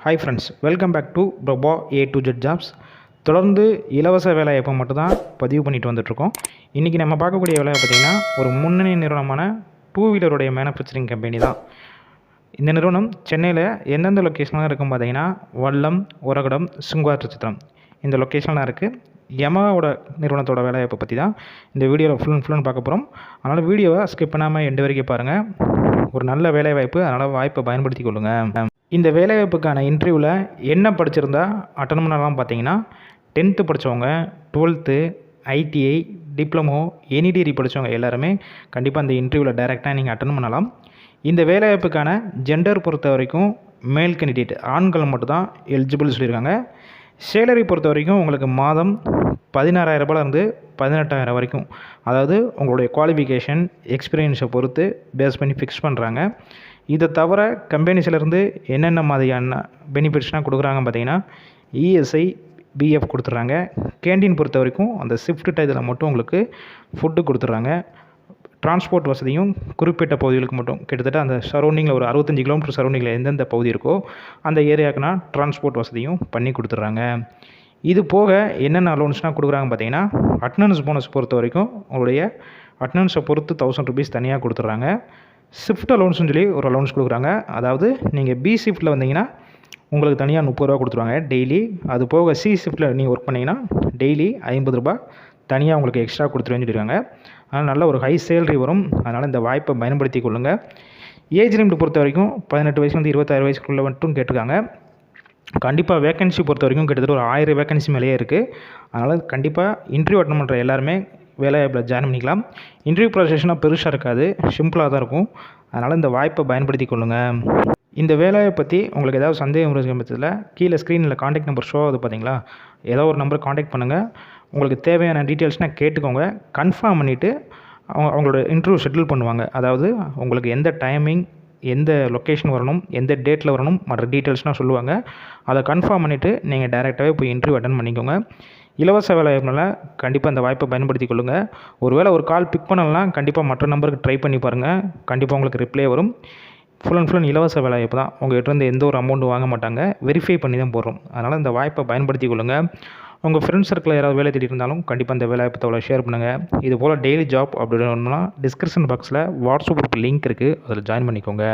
Hi friends, welcome back to Prabha A to Z jobs. தொடர்ந்து இலவச வேலைவாய்ப்பை மட்டும் தான் பதிவு பண்ணிட்டு வந்துட்டுருக்கோம். இன்றைக்கி நம்ம பார்க்கக்கூடிய வேலை பார்த்திங்கன்னா ஒரு முன்னணி நிறுவனமான டூ வீலருடைய மேனுஃபேக்சரிங் கம்பெனி தான். இந்த நிறுவனம் சென்னையில் எந்தெந்த லொக்கேஷன்லாம் இருக்கும் பார்த்திங்கன்னா வல்லம், உரகடம், சுங்குவார் இந்த லொக்கேஷன்லாம் இருக்குது. யமஹாவோட நிறுவனத்தோட வேலைவாய்ப்பை பற்றி தான் இந்த வீடியோவில் ஃபுல் பார்க்க போகிறோம். அதனால் வீடியோவை ஸ்கிப் பண்ணாமல் எண்டு வரைக்கும் பாருங்கள். ஒரு நல்ல வேலைவாய்ப்பு, அதனால் வாய்ப்பை பயன்படுத்தி கொள்ளுங்கள். இந்த வேலைவாய்ப்புக்கான இன்டர்வியூவில் என்ன படிச்சிருந்தா அட்டன் பண்ணலாம் பார்த்தீங்கன்னா 10th படித்தவங்க, 12th, ITI, diploma, any degree படித்தவங்க எல்லாருமே கண்டிப்பாக இந்த இன்டர்வியூவில் டைரெக்டாக நீங்கள் அட்டன் பண்ணலாம். இந்த வேலைவாய்ப்புக்கான ஜெண்டர் பொறுத்த வரைக்கும் மேல் கேண்டிடேட் ஆண்கள் மட்டும்தான் எலிஜிபிள் சொல்லியிருக்காங்க. சேலரி பொறுத்த வரைக்கும் உங்களுக்கு மாதம் 16,000 ரூபாயிலேருந்து 18,000 வரைக்கும், அதாவது உங்களுடைய குவாலிஃபிகேஷன் எக்ஸ்பீரியன்ஸை பொறுத்து பேஸ் பண்ணி ஃபிக்ஸ் பண்ணுறாங்க. இதை தவிர கம்பெனிஸ்லேருந்து என்னென்ன மாதிரியான பெனிஃபிட்ஸ்லாம் கொடுக்குறாங்க பார்த்தீங்கன்னா ESI, BF கொடுத்துட்றாங்க. கேண்டீன் பொறுத்த வரைக்கும் அந்த ஷிஃப்ட் டயத்தில் மட்டும் உங்களுக்கு ஃபுட்டு கொடுத்துட்றாங்க. டிரான்ஸ்போர்ட் வசதியும் குறிப்பிட்ட பகுதிகளுக்கு மட்டும், கிட்டத்தட்ட அந்த சரௌண்டிங்கில் ஒரு 65 கிலோமீட்டர் சரௌண்டிங்கில் எந்தெந்த பகுதி இருக்கோ அந்த ஏரியாவுக்குனா டிரான்ஸ்போர்ட் வசதியும் பண்ணி கொடுத்துட்றாங்க. இது போக என்னென்ன அலோன்ஸ்னால் கொடுக்குறாங்க பார்த்தீங்கன்னா அட்டனன்ஸ் போனஸ் பொறுத்த வரைக்கும் உங்களுடைய அட்டனன்ஸை பொறுத்து 1000 ரூபீஸ் தனியாக கொடுத்துட்றாங்க. ஷிஃப்ட் அலோன்ஸ்னு சொல்லி ஒரு அலோன்ஸ் கொடுக்குறாங்க. அதாவது நீங்கள் B ஷிஃப்ட்டில் வந்தீங்கன்னா உங்களுக்கு தனியாக 30 ரூபா கொடுத்துருவாங்க டெய்லி. அது போக C ஷிஃப்ட்டில் நீங்கள் ஒர்க் பண்ணிங்கன்னா டெய்லி 50 ரூபா தனியாக உங்களுக்கு எக்ஸ்ட்ரா கொடுத்துருவேன்னு சொல்லியிருக்காங்க. அதனால் நல்ல ஒரு ஹை சேலரி வரும். அதனால் இந்த வாய்ப்பை பயன்படுத்தி கொள்ளுங்கள். ஏஜ் லிமிட் பொறுத்த வரைக்கும் 18 வயசுலேருந்து 26 வயசுக்குள்ளே மட்டும் கேட்டிருக்காங்க. கண்டிப்பாக வேக்கன்சி பொறுத்த வரைக்கும் கிட்டத்தட்ட ஒரு 1000 வேக்கன்சி மேலேயே இருக்குது. அதனால் கண்டிப்பாக இன்டர்வியூ அட்டன் பண்ணுற எல்லாருமே வேலைவாய்ப்பில் ஜாயின் பண்ணிக்கலாம். இன்டர்வியூ ப்ராசஸ்னால் பெருசாக இருக்காது, சிம்பிளாக தான் இருக்கும். அதனால் இந்த வாய்ப்பை பயன்படுத்தி கொள்ளுங்கள். இந்த வேலையை பற்றி உங்களுக்கு ஏதாவது சந்தேகம் இருக்கிற பட்சத்தில் கீழே ஸ்க்ரீனில் காண்டாக்ட் நம்பர் ஷோ ஆகுது பார்த்தீங்களா, ஏதோ ஒரு நம்பர் காண்டாக்ட் பண்ணுங்கள். உங்களுக்கு தேவையான டீட்டெயில்ஸ்னால் கேட்டுக்கோங்க. கன்ஃபார்ம் பண்ணிவிட்டு அவங்களோட இன்டர்வியூ ஷெட்யூல் பண்ணுவாங்க. அதாவது உங்களுக்கு எந்த டைமிங், எந்த லொக்கேஷன் வரணும், எந்த டேட்டில் வரணும், மற்ற டீட்டெயில்ஸ்னால் சொல்லுவாங்க. அதை கன்ஃபார்ம் பண்ணிவிட்டு நீங்கள் டைரெக்டாகவே போய் இன்டர்வியூ அட்டன் பண்ணிக்கோங்க. இலவச வேலைவாய்ப்புனால கண்டிப்பாக இந்த வாய்ப்பை பயன்படுத்தி கொள்ளுங்கள். ஒருவேளை ஒரு கால் பிக் பண்ணலாம், கண்டிப்பாக மற்ற நம்பருக்கு ட்ரை பண்ணி பாருங்கள். கண்டிப்பாக உங்களுக்கு ரிப்ளை வரும். ஃபுல் அண்ட் இலவச வேலைவாய்ப்பு தான். உங்கள்கிட்ட எந்த ஒரு அமௌண்ட்டும் வாங்க மாட்டாங்க, வெரிஃபை பண்ணி தான் போடுறோம். அதனால் இந்த வாய்ப்பை பயன்படுத்தி கொள்ளுங்கள். உங்கள் ஃப்ரெண்ட்ஸ் சர்க்கிளில் யாராவது வேலை தேடி இருந்தாலும் கண்டிப்பாக இந்த வேலைவாய்ப்பு தகவலை ஷேர் பண்ணுங்கள். இது போல் டெய்லி ஜாப் அப்படின்னு டிஸ்கிரிப்ஷன் பாக்ஸில் வாட்ஸ்அப் குரூப் லிங்க் இருக்குது, அதில் ஜாயின் பண்ணிக்கோங்க.